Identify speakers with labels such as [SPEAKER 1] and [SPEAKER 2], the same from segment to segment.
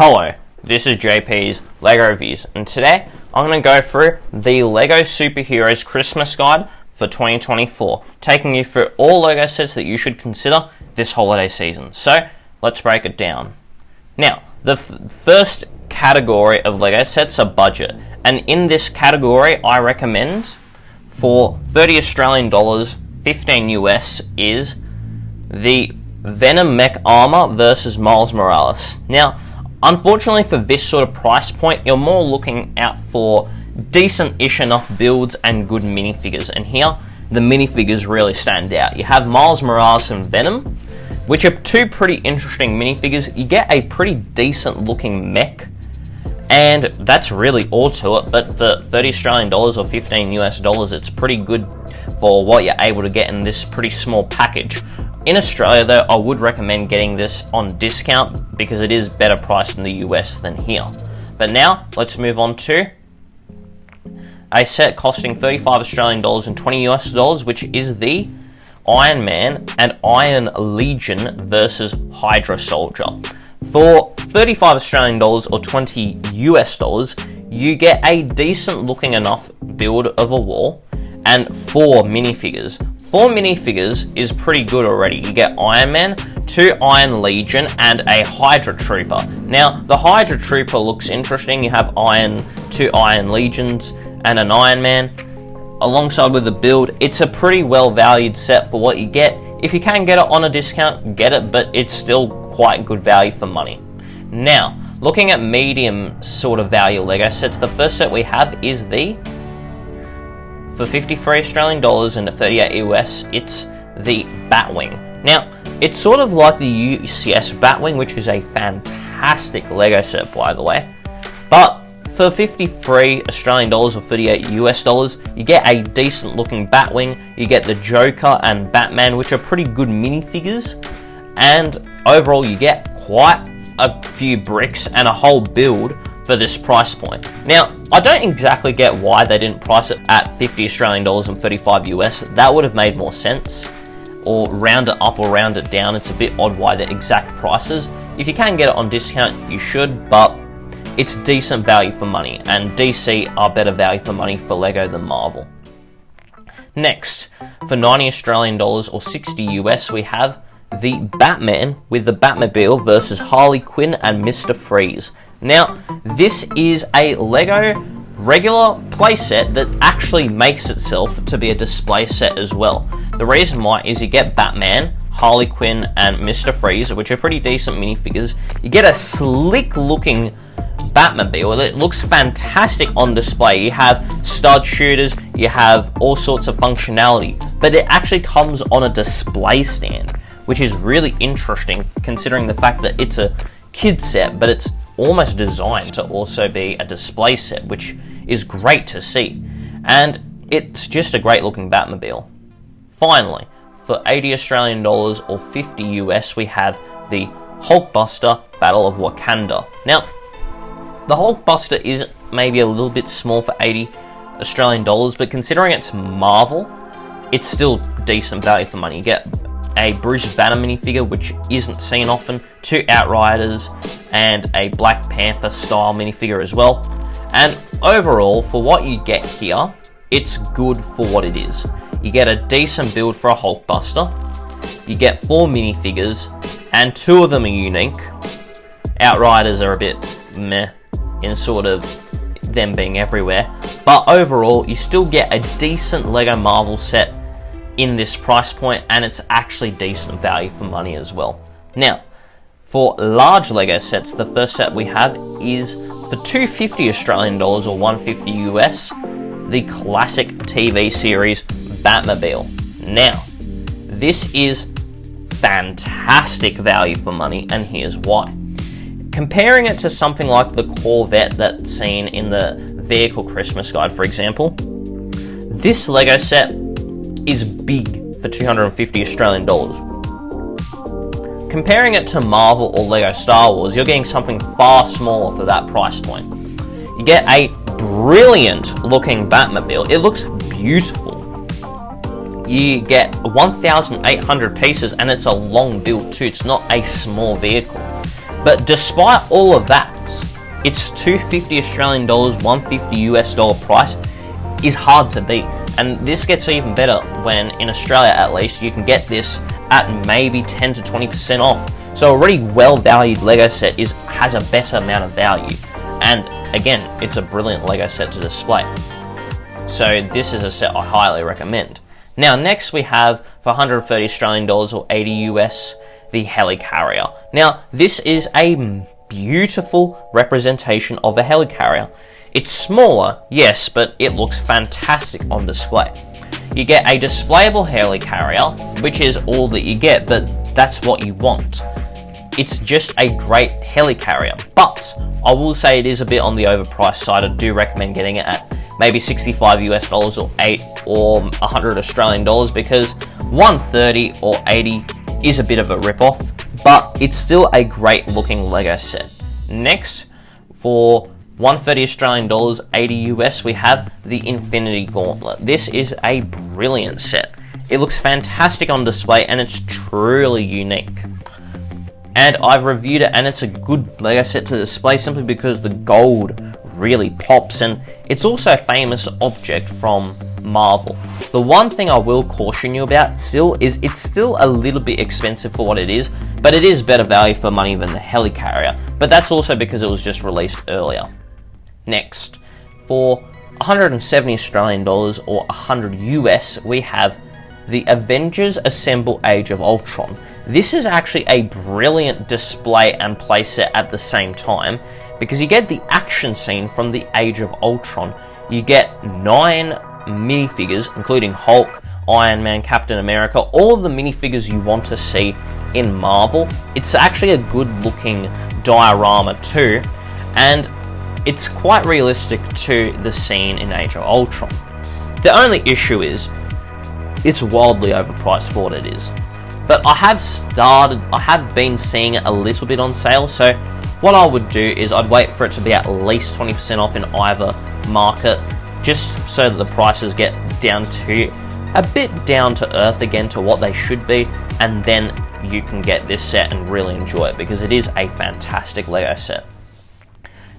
[SPEAKER 1] Hello, this is JP's LEGO Reviews, and today I'm going to go through the LEGO Superheroes Christmas Guide for 2024, taking you through all LEGO sets that you should consider this holiday season. So, let's break it down. Now, the first category of LEGO sets are budget, and in this category I recommend for $30 Australian, 15 US is the Venom Mech Armor versus Miles Morales. Now, unfortunately for this sort of price point, you're more looking out for decent-ish enough builds and good minifigures, and here the minifigures really stand out. You have Miles Morales and Venom, which are two pretty interesting minifigures. You get a pretty decent looking mech, and that's really all to it, but for $30 Australian or 15 US dollars, it's pretty good for what you're able to get in this pretty small package. In Australia though, I would recommend getting this on discount because it is better priced in the US than here. But now, let's move on to a set costing $35 Australian and 20 US dollars, which is the Iron Man and Iron Legion versus Hydra Soldier. For $35 Australian or 20 US dollars, you get a decent looking enough build of a wall and 4 minifigures. 4 minifigures is pretty good already. You get Iron Man, 2 Iron Legion, and a Hydra Trooper. Now, the Hydra Trooper looks interesting. You have 2 Iron Legions and an Iron Man alongside with the build. It's a pretty well valued set for what you get. If you can get it on a discount, get it, but it's still quite good value for money. Now, looking at medium sort of value LEGO sets, the first set we have is for $53 Australian and 38 US, it's the Batwing. Now, it's sort of like the UCS Batwing, which is a fantastic LEGO set, by the way. But for $53 Australian or 38 US dollars, you get a decent looking Batwing, you get the Joker and Batman, which are pretty good minifigures, and overall you get quite a few bricks and a whole build for this price point. Now, I don't exactly get why they didn't price it at $50 Australian and 35 US. That would have made more sense. Or round it up or round it down. It's a bit odd why the exact prices. If you can get it on discount, you should, but it's decent value for money, and DC are better value for money for LEGO than Marvel. Next, for $90 Australian or 60 US, we have the Batman with the Batmobile versus Harley Quinn and Mr. Freeze. Now, this is a LEGO regular playset that actually makes itself to be a display set as well. The reason why is you get Batman, Harley Quinn, and Mr. Freeze, which are pretty decent minifigures. You get a slick looking Batmobile. It looks fantastic on display. You have stud shooters, you have all sorts of functionality, but it actually comes on a display stand, which is really interesting considering the fact that it's a kid set, but it's almost designed to also be a display set, which is great to see. And it's just a great looking Batmobile. Finally, for $80 Australian or 50 US, we have the Hulkbuster Battle of Wakanda. Now, the Hulkbuster is maybe a little bit small for $80 Australian, but considering it's Marvel, it's still decent value for money. You get a Bruce Banner minifigure, which isn't seen often, 2 Outriders, and a Black Panther style minifigure as well. And overall, for what you get here, it's good for what it is. You get a decent build for a Hulkbuster, you get 4 minifigures, and 2 of them are unique. Outriders are a bit meh in sort of them being everywhere, but overall, you still get a decent LEGO Marvel set in this price point, and it's actually decent value for money as well. Now, for large LEGO sets, the first set we have is for $250 Australian or 150 US, the classic TV series Batmobile. Now, this is fantastic value for money, and here's why. Comparing it to something like the Corvette that's seen in the Vehicle Christmas Guide, for example, this LEGO set is big for $250 Australian. Comparing it to Marvel or LEGO Star Wars, you're getting something far smaller for that price point. You get a brilliant looking Batmobile. It looks beautiful. You get 1,800 pieces, and it's a long build too. It's not a small vehicle. But despite all of that, its $250 Australian dollars, $150 US dollar price is hard to beat. And this gets even better when, in Australia at least, you can get this at maybe 10 to 20% off. So a already well-valued LEGO set has a better amount of value. And again, it's a brilliant LEGO set to display. So this is a set I highly recommend. Now next we have, for 130 Australian dollars or 80 US, the Helicarrier. Now this is a beautiful representation of a helicarrier. It's smaller, yes, but it looks fantastic on display. You get a displayable helicarrier, which is all that you get, but that's what you want. It's just a great helicarrier, but I will say it is a bit on the overpriced side. I do recommend getting it at maybe 65 US dollars or 100 Australian dollars, because 130 or 80 is a bit of a rip-off, but it's still a great looking LEGO set. Next, for 130 Australian dollars, 80 US, we have the Infinity Gauntlet. This is a brilliant set. It looks fantastic on display and it's truly unique. And I've reviewed it, and it's a good LEGO set to display simply because the gold really pops, and it's also a famous object from Marvel. The one thing I will caution you about still is it's still a little bit expensive for what it is, but it is better value for money than the Helicarrier, but that's also because it was just released earlier. Next, for 170 Australian dollars or 100 US, we have the Avengers Assemble Age of Ultron. This is actually a brilliant display and playset at the same time, because you get the action scene from the Age of Ultron. You get 9 minifigures, including Hulk, Iron Man, Captain America, all of the minifigures you want to see in Marvel. It's actually a good looking diorama too, and it's quite realistic to the scene in Age of Ultron. The only issue is, it's wildly overpriced for what it is. But I have been seeing it a little bit on sale, so what I would do is I'd wait for it to be at least 20% off in either market, just so that the prices get down to a bit down to earth again to what they should be, and then you can get this set and really enjoy it, because it is a fantastic LEGO set.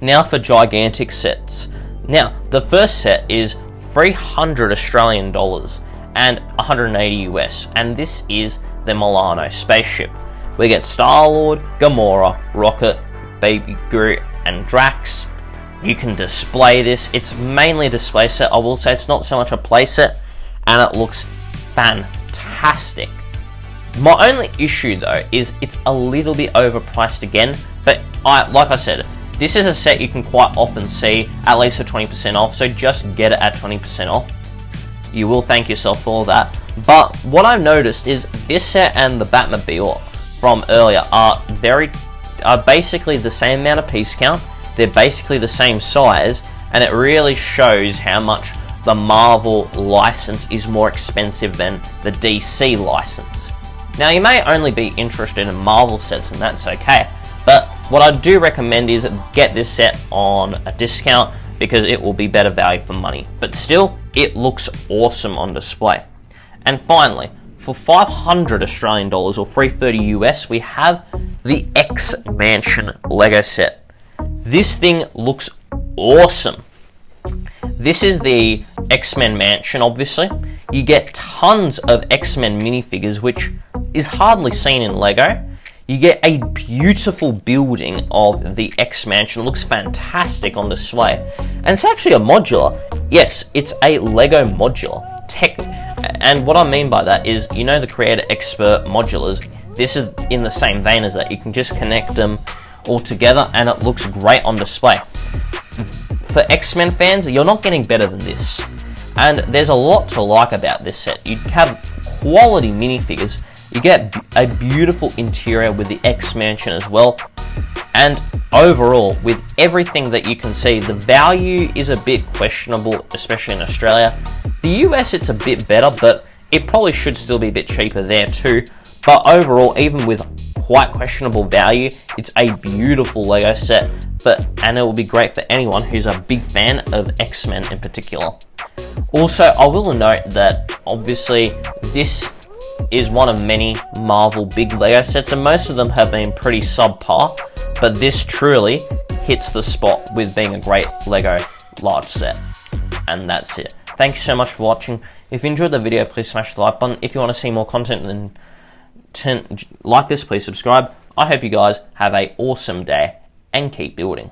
[SPEAKER 1] Now for gigantic sets. Now, the first set is 300 Australian dollars and 180 US, and this is the Milano spaceship. We get Star-Lord, Gamora, Rocket, Baby Groot, and Drax. You can display this. It's mainly a display set. I will say it's not so much a play set, and it looks fantastic. My only issue though is it's a little bit overpriced again, but like I said, this is a set you can quite often see at least for 20% off, so just get it at 20% off. You will thank yourself for that. But what I've noticed is this set and the Batmobile from earlier are basically the same amount of piece count. They're basically the same size, and it really shows how much the Marvel license is more expensive than the DC license. Now, you may only be interested in Marvel sets, and that's okay, but what I do recommend is get this set on a discount, because it will be better value for money. But still, it looks awesome on display. And finally, for 500 Australian dollars or 330 US, we have the X-Mansion LEGO set. This thing looks awesome. This is the X-Men Mansion, obviously. You get tons of X-Men minifigures, which is hardly seen in LEGO. You get a beautiful building of the X-Mansion. It looks fantastic on display. And it's actually a modular. Yes, it's a LEGO modular. And what I mean by that is, you know the Creator Expert modulars, this is in the same vein as that. You can just connect them all together and it looks great on display. For X-Men fans, you're not getting better than this. And there's a lot to like about this set. You have quality minifigures. You get a beautiful interior with the X-Mansion as well. And overall, with everything that you can see, the value is a bit questionable, especially in Australia. The US, it's a bit better, but it probably should still be a bit cheaper there too. But overall, even with quite questionable value, it's a beautiful LEGO set, and it will be great for anyone who's a big fan of X-Men in particular. Also, I will note that obviously this is one of many Marvel big Lego sets, and most of them have been pretty subpar, but this truly hits the spot with being a great Lego large set. And that's it. Thank you so much for watching. If you enjoyed the video, please smash the like button. If you want to see more content like this, please subscribe. I hope you guys have an awesome day and keep building.